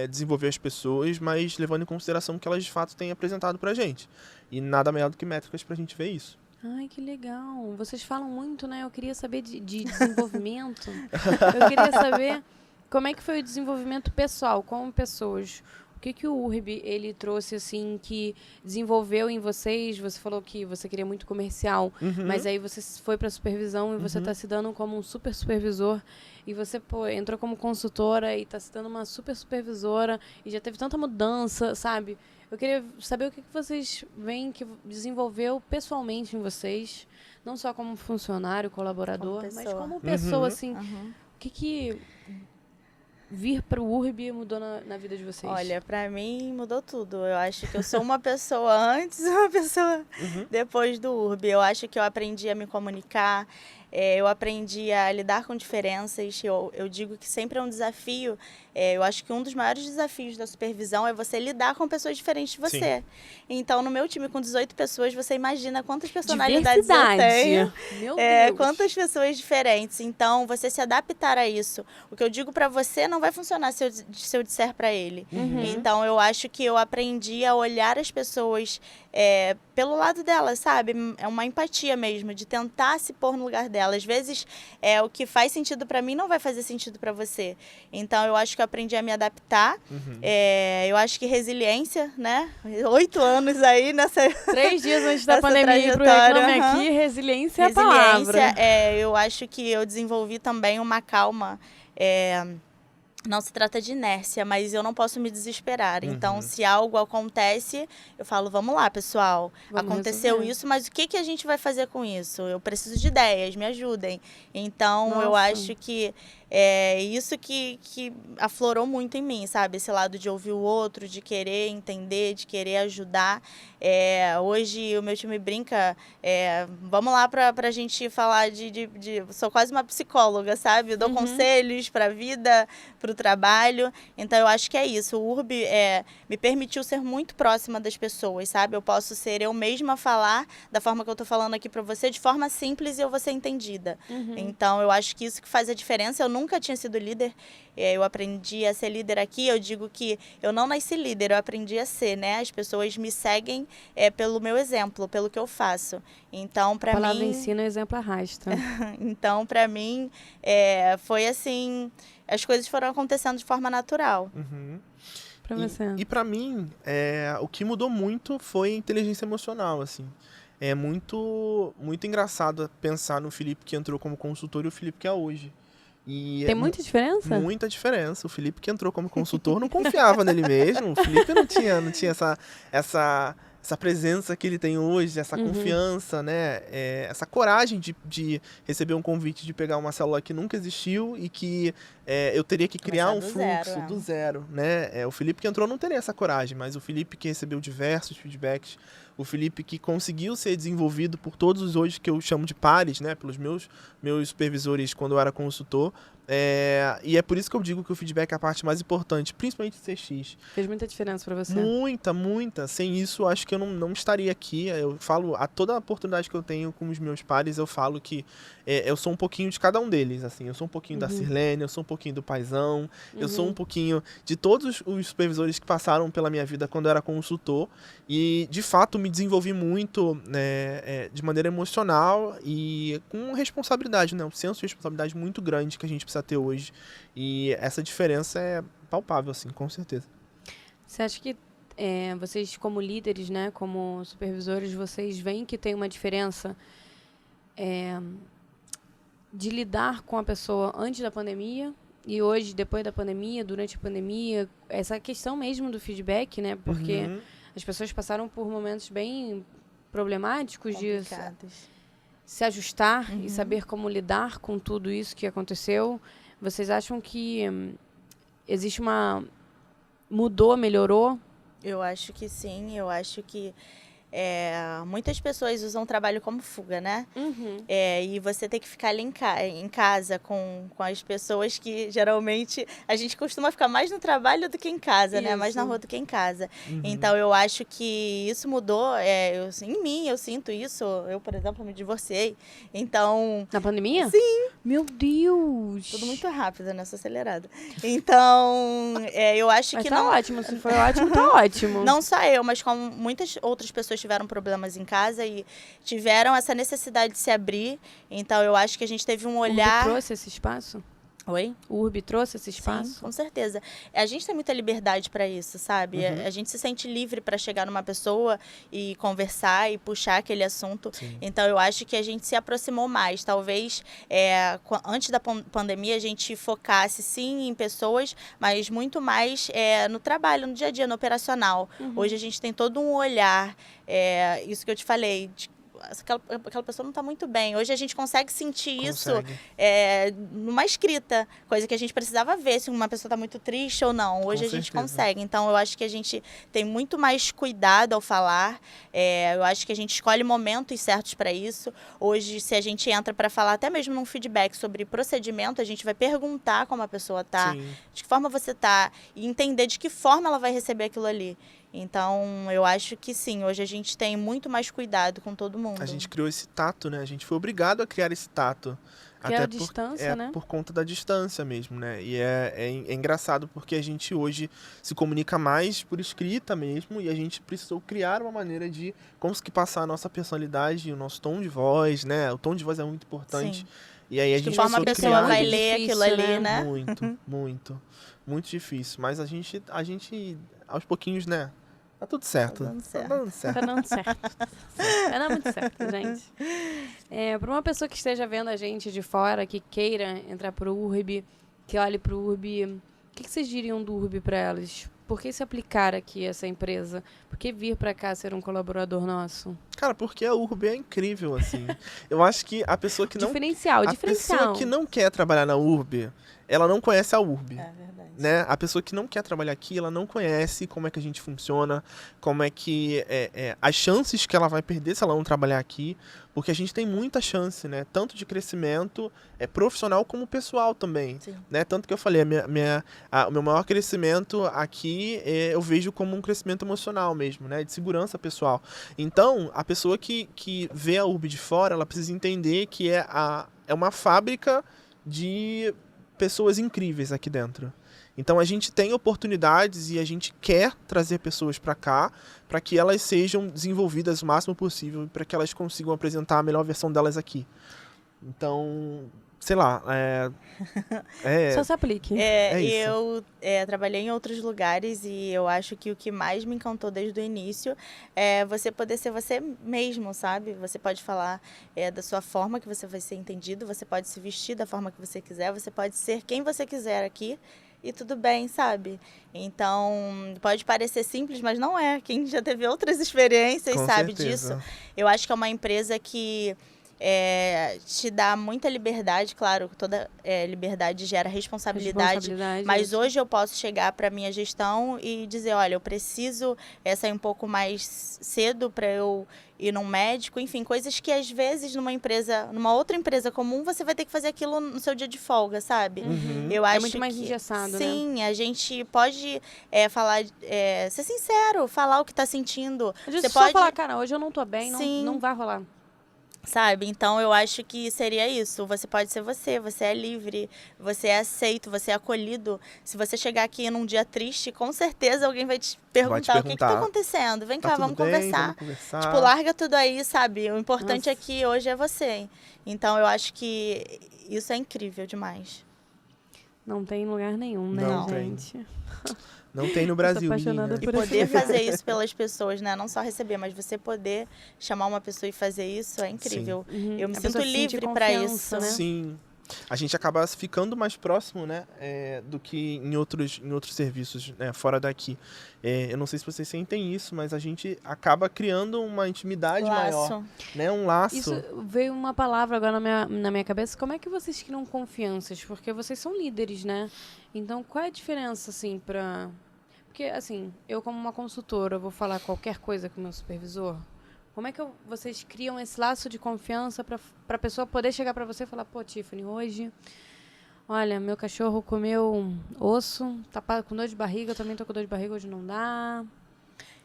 desenvolver as pessoas, mas levando em consideração que elas de fato têm apresentado pra gente. E nada melhor do que métricas pra gente ver isso. Ai, que legal. Vocês falam muito, né? Eu queria saber de desenvolvimento. Eu queria saber como é que foi o desenvolvimento pessoal, como pessoas. O que o URB ele trouxe, assim, que desenvolveu em vocês? Você falou que você queria muito comercial, mas aí você foi para supervisão e você está se dando como um super supervisor. E você, entrou como consultora e está se dando uma super supervisora e já teve tanta mudança, sabe? Eu queria saber o que vocês veem que desenvolveu pessoalmente em vocês, não só como funcionário, colaborador, mas como pessoa, assim. O que vir para o URB mudou na vida de vocês? Olha, para mim mudou tudo. Eu acho que eu sou uma pessoa antes e uma pessoa depois do URB. Eu acho que eu aprendi a me comunicar, eu aprendi a lidar com diferenças. Eu digo que sempre é um desafio. Eu acho que um dos maiores desafios da supervisão é você lidar com pessoas diferentes de você. Sim. Então, no meu time com 18 pessoas, você imagina quantas personalidades eu tenho. Meu Deus. Quantas pessoas diferentes. Então, você se adaptar a isso. O que eu digo para você não vai funcionar se eu disser para ele. Então, eu acho que eu aprendi a olhar as pessoas pelo lado delas, sabe? É uma empatia mesmo, de tentar se pôr no lugar dela. Às vezes, o que faz sentido para mim não vai fazer sentido para você. Então, eu acho que eu aprendi a me adaptar. Eu acho que resiliência, né? 8 anos aí nessa 3 dias antes da pandemia pro Reclame Aqui, resiliência é a palavra. Eu acho que eu desenvolvi também uma calma. Não se trata de inércia, mas eu não posso me desesperar. Então, se algo acontece, eu falo, vamos lá, pessoal. Aconteceu isso, mas o que a gente vai fazer com isso? Eu preciso de ideias, me ajudem. Então, eu acho que isso que aflorou muito em mim, sabe? Esse lado de ouvir o outro, de querer entender, de querer ajudar. Hoje o meu time brinca, vamos lá pra gente falar sou quase uma psicóloga, sabe? Eu dou conselhos pra vida, pro trabalho. Então eu acho que é isso. O URB me permitiu ser muito próxima das pessoas, sabe? Eu posso ser eu mesma falar da forma que eu tô falando aqui pra você, de forma simples, e eu vou ser entendida. Então eu acho que isso que faz a diferença. Eu nunca tinha sido líder, eu aprendi a ser líder aqui. Eu digo que eu não nasci líder, eu aprendi a ser, né? As pessoas me seguem pelo meu exemplo, pelo que eu faço. Então, para mim... A palavra ensina, o exemplo arrasta. Então, para mim, foi assim... As coisas foram acontecendo de forma natural. Pra você? E para mim, o que mudou muito foi a inteligência emocional, assim. É muito engraçado pensar no Felipe que entrou como consultor e o Felipe que é hoje. E tem muita diferença? Muita diferença. O Felipe que entrou como consultor não confiava nele mesmo. O Felipe não tinha essa presença que ele tem hoje, essa confiança, né? Essa coragem de receber um convite de pegar uma célula que nunca existiu e que eu teria que criar um fluxo do zero, né? O Felipe que entrou não teria essa coragem, mas o Felipe que recebeu diversos feedbacks, o Felipe que conseguiu ser desenvolvido por todos os hoje que eu chamo de pares, né? Pelos meus supervisores quando eu era consultor. E é por isso que eu digo que o feedback é a parte mais importante, principalmente do CX. Fez muita diferença para você? Muita. Sem isso, acho que eu não estaria aqui. Eu falo, a toda a oportunidade que eu tenho com os meus pares, eu falo que eu sou um pouquinho de cada um deles. Assim. Eu sou um pouquinho da Sirlene, eu sou um pouquinho do Paizão, eu sou um pouquinho de todos os supervisores que passaram pela minha vida quando eu era consultor. E, de fato, me desenvolvi muito, né, de maneira emocional e com responsabilidade, né? Um senso de responsabilidade muito grande que a gente precisa ter hoje. E essa diferença é palpável, assim, com certeza. Você acha que vocês como líderes, né, como supervisores, vocês veem que tem uma diferença de lidar com a pessoa antes da pandemia e hoje, depois da pandemia, durante a pandemia, essa questão mesmo do feedback, né, porque as pessoas passaram por momentos bem problemáticos de se ajustar e saber como lidar com tudo isso que aconteceu. Vocês acham que existe mudou, melhorou? Eu acho que sim, eu acho que muitas pessoas usam o trabalho como fuga, né? E você tem que ficar ali em casa com as pessoas que geralmente a gente costuma ficar mais no trabalho do que em casa, né? Mais na rua do que em casa. Então eu acho que isso mudou. Em mim eu sinto isso. Eu, por exemplo, me divorciei. Então. Na pandemia? Sim. Meu Deus! Tudo muito rápido, né? Sou acelerada. Então, eu acho mas que tá não. Ótimo, se foi ótimo, tá ótimo. Não só eu, mas como muitas outras pessoas tiveram problemas em casa e tiveram essa necessidade de se abrir. Então, eu acho que a gente teve um olhar... O Urbi trouxe esse espaço? Oi? O Urbi trouxe esse espaço? Sim, com certeza. A gente tem muita liberdade para isso, sabe? A gente se sente livre para chegar numa pessoa e conversar e puxar aquele assunto. Sim. Então, eu acho que a gente se aproximou mais. Talvez, antes da pandemia, a gente focasse, sim, em pessoas, mas muito mais no trabalho, no dia a dia, no operacional. Hoje, a gente tem todo um olhar, isso que eu te falei, aquela pessoa não está muito bem. Hoje a gente consegue sentir isso numa escrita, coisa que a gente precisava ver se uma pessoa está muito triste ou não. Hoje a gente consegue. Então eu acho que a gente tem muito mais cuidado ao falar. Eu acho que a gente escolhe momentos certos para isso. Hoje, se a gente entra para falar até mesmo num feedback sobre procedimento, a gente vai perguntar como a pessoa está, de que forma você está, e entender de que forma ela vai receber aquilo ali. Então, eu acho que sim, hoje a gente tem muito mais cuidado com todo mundo. A gente criou esse tato, né? A gente foi obrigado a criar esse tato. Que até a distância, né? Por conta da distância mesmo, né? E é engraçado porque a gente hoje se comunica mais por escrita mesmo e a gente precisou criar uma maneira de conseguir passar a nossa personalidade, o nosso tom de voz, né? O tom de voz é muito importante. Sim. E aí a gente de forma a pessoa vai ler aquilo ali, né? Muito difícil. Mas a gente aos pouquinhos, né? Tá tudo certo. Tá dando certo. Tá dando certo. Vai dar muito certo, gente. Para uma pessoa que esteja vendo a gente de fora, que queira entrar pro Urbi, que olhe pro Urbi, o que vocês diriam do Urbi para elas? Por que se aplicar aqui a essa empresa? Por que vir para cá ser um colaborador nosso? Cara, porque a Urbi é incrível, assim. Eu acho que a pessoa que não... Diferencial. A pessoa que não quer trabalhar na Urbi, ela não conhece a Urbi. É verdade. Né? A pessoa que não quer trabalhar aqui, ela não conhece como é que a gente funciona, como é que... as chances que ela vai perder se ela não trabalhar aqui, porque a gente tem muita chance, né? Tanto de crescimento profissional como pessoal também. Né? Tanto que eu falei, o meu maior crescimento aqui eu vejo como um crescimento emocional mesmo, né? De segurança pessoal. Então, a pessoa que vê a Urbi de fora, ela precisa entender que é uma fábrica de pessoas incríveis aqui dentro. Então a gente tem oportunidades e a gente quer trazer pessoas para cá para que elas sejam desenvolvidas o máximo possível e para que elas consigam apresentar a melhor versão delas aqui. Então, sei lá, só se aplique. Eu trabalhei em outros lugares e eu acho que o que mais me encantou desde o início é você poder ser você mesmo, sabe? Você pode falar da sua forma que você vai ser entendido, você pode se vestir da forma que você quiser, você pode ser quem você quiser aqui. E tudo bem, sabe? Então, pode parecer simples, mas não é. Quem já teve outras experiências sabe disso. Eu acho que é uma empresa que te dá muita liberdade, claro, toda liberdade gera responsabilidade, mas hoje eu posso chegar para minha gestão e dizer, olha, eu preciso sair um pouco mais cedo para eu ir num médico, enfim, coisas que às vezes numa outra empresa comum, você vai ter que fazer aquilo no seu dia de folga, sabe? Eu acho muito mais engessado, sim, né? A gente pode falar, ser sincero, falar o que tá sentindo. Você pode falar, cara, hoje eu não tô bem, não vai rolar. Sabe? Então, eu acho que seria isso. Você pode ser você é livre, você é aceito, você é acolhido. Se você chegar aqui num dia triste, com certeza alguém vai te perguntar o que tá acontecendo. Vem cá, vamos conversar. Tipo, larga tudo aí, sabe? O importante aqui hoje é você. Então, eu acho que isso é incrível demais. Não tem em lugar nenhum, né, Não gente? Não tem no Brasil, apaixonada menina. E poder fazer isso pelas pessoas, né? Não só receber, mas você poder chamar uma pessoa e fazer isso é incrível. Eu me A sinto pessoa se sentir livre para confiança, isso. né? Sim. A gente acaba ficando mais próximo, né, do que em outros serviços, né, fora daqui. Eu não sei se vocês sentem isso, mas a gente acaba criando uma intimidade maior, né, um laço. Isso veio uma palavra agora na minha cabeça. Como é que vocês criam confianças? Porque vocês são líderes, né? Então, qual é a diferença, assim, pra... Porque, assim, eu como uma consultora, vou falar qualquer coisa com o meu supervisor. Como é que vocês criam esse laço de confiança para a pessoa poder chegar para você e falar, pô, Tiffany, hoje, olha, meu cachorro comeu osso, tá com dor de barriga, eu também tô com dor de barriga, hoje não dá.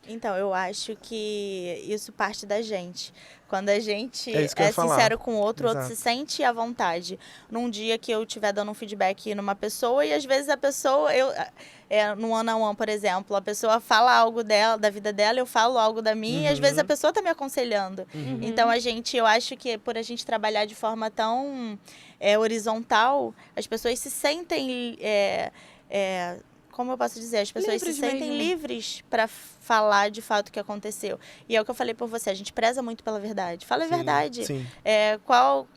Então, eu acho que isso parte da gente. Quando a gente É isso que eu ia falar. sincero com o outro Exato. se sente à vontade. Num dia que eu estiver dando um feedback numa pessoa, e às vezes a pessoa, no one-on-one, por exemplo, a pessoa fala algo dela, da vida dela, eu falo algo da minha, e às vezes a pessoa tá me aconselhando. Então, eu acho que por a gente trabalhar de forma tão horizontal, as pessoas se sentem... como eu posso dizer? As pessoas Livres se sentem mesmo. livres para falar de fato o que aconteceu. E é o que eu falei por você, a gente preza muito pela verdade. Fala a verdade. Sim.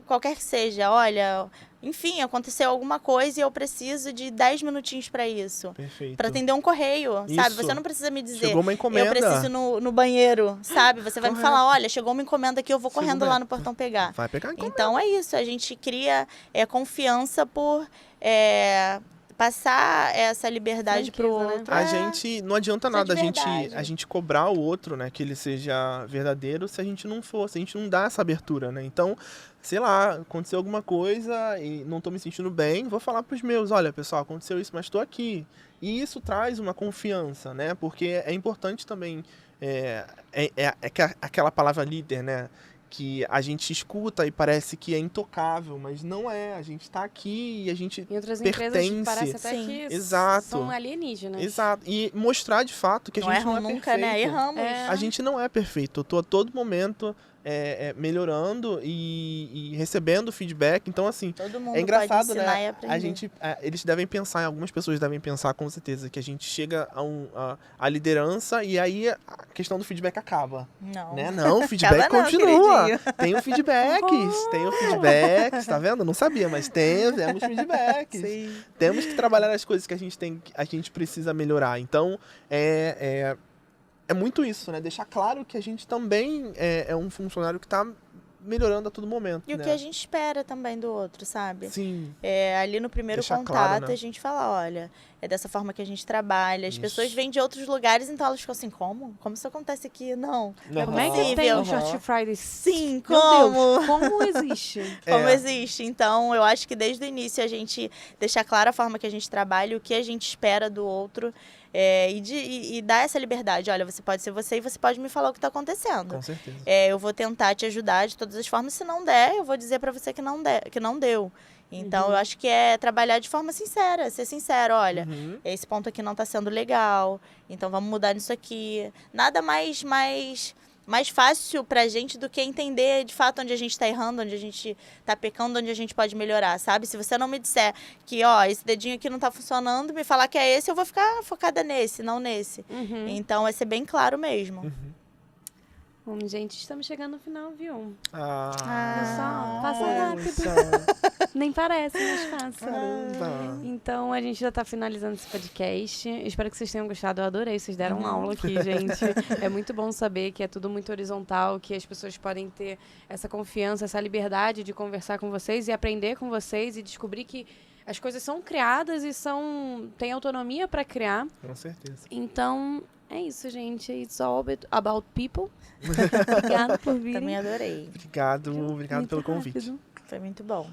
Qualquer que seja, olha, enfim, aconteceu alguma coisa e eu preciso de 10 minutinhos para isso. Perfeito. Para atender um correio, sabe? Isso. Você não precisa me dizer, Chegou uma encomenda. eu preciso ir no banheiro, sabe? Você vai me Correto. falar, olha, chegou uma encomenda aqui, eu vou correndo Chegou lá bem. no portão pegar. Vai pegar a encomenda. Então é isso, a gente cria confiança por passar essa liberdade pro Franqueza, né? outro. A gente não adianta Isso é nada de verdade. a gente cobrar o outro, né, que ele seja verdadeiro, se a gente não for, se a gente não dá essa abertura, né? Então, sei lá, aconteceu alguma coisa e não tô me sentindo bem, vou falar pros meus, olha, pessoal, aconteceu isso, mas tô aqui. E isso traz uma confiança, né? Porque é importante também aquela palavra líder, né? Que a gente escuta e parece que é intocável, mas não é. A gente está aqui e a gente Em outras pertence. empresas parece até Sim. que Exato. são alienígenas. Exato. E mostrar de fato que Não a gente erram não é nunca, perfeito. né? Erramos. É. A gente não é perfeito. Eu tô a todo momento melhorando e recebendo feedback. Então, assim, Todo mundo é engraçado, pode ensinar né? e aprender. Eles devem pensar, algumas pessoas devem pensar com certeza, que a gente chega a liderança e aí a questão do feedback acaba. Não. Né? Não, o feedback Acaba não, continua. queridinho. Tem o feedbacks, tá vendo? Não sabia, mas temos feedbacks. Sim. Temos que trabalhar as coisas que a gente precisa melhorar. Então, é muito isso, né? Deixar claro que a gente também é um funcionário que está melhorando a todo momento. E o né? que a gente espera também do outro, sabe? Sim. Ali no primeiro Deixar contato, claro, né? a gente fala, olha, é dessa forma que a gente trabalha. As Isso. pessoas vêm de outros lugares, então elas ficam assim, como? Como isso acontece aqui? Não é Como é que possível. tem um Short Friday? Sim, Meu como? Deus, como existe? Como existe. Então, eu acho que desde o início a gente deixar clara a forma que a gente trabalha, o que a gente espera do outro e dar essa liberdade. Olha, você pode ser você e você pode me falar o que está acontecendo. Com certeza. Eu vou tentar te ajudar de todas as formas. Se não der, eu vou dizer para você que não deu. Então, eu acho que é trabalhar de forma sincera, ser sincero. Olha, esse ponto aqui não está sendo legal, então vamos mudar nisso aqui. Nada mais fácil pra gente do que entender de fato onde a gente tá errando, onde a gente tá pecando, onde a gente pode melhorar, sabe? Se você não me disser que, esse dedinho aqui não tá funcionando, me falar que é esse, eu vou ficar focada nesse, não nesse. Então, é ser bem claro mesmo. Bom, gente, estamos chegando no final, viu? Ah, Passa rápido. poxa. Nem parece, mas passa. Caramba. Então, a gente já tá finalizando esse podcast. Espero que vocês tenham gostado. Eu adorei. Vocês deram aula aqui, gente. É muito bom saber que é tudo muito horizontal, que as pessoas podem ter essa confiança, essa liberdade de conversar com vocês e aprender com vocês e descobrir que as coisas são criadas e têm autonomia para criar. Com certeza. Então, é isso, gente. It's all about people. Obrigada por virem. Também adorei. Obrigado Muito pelo convite. rápido. Foi muito bom.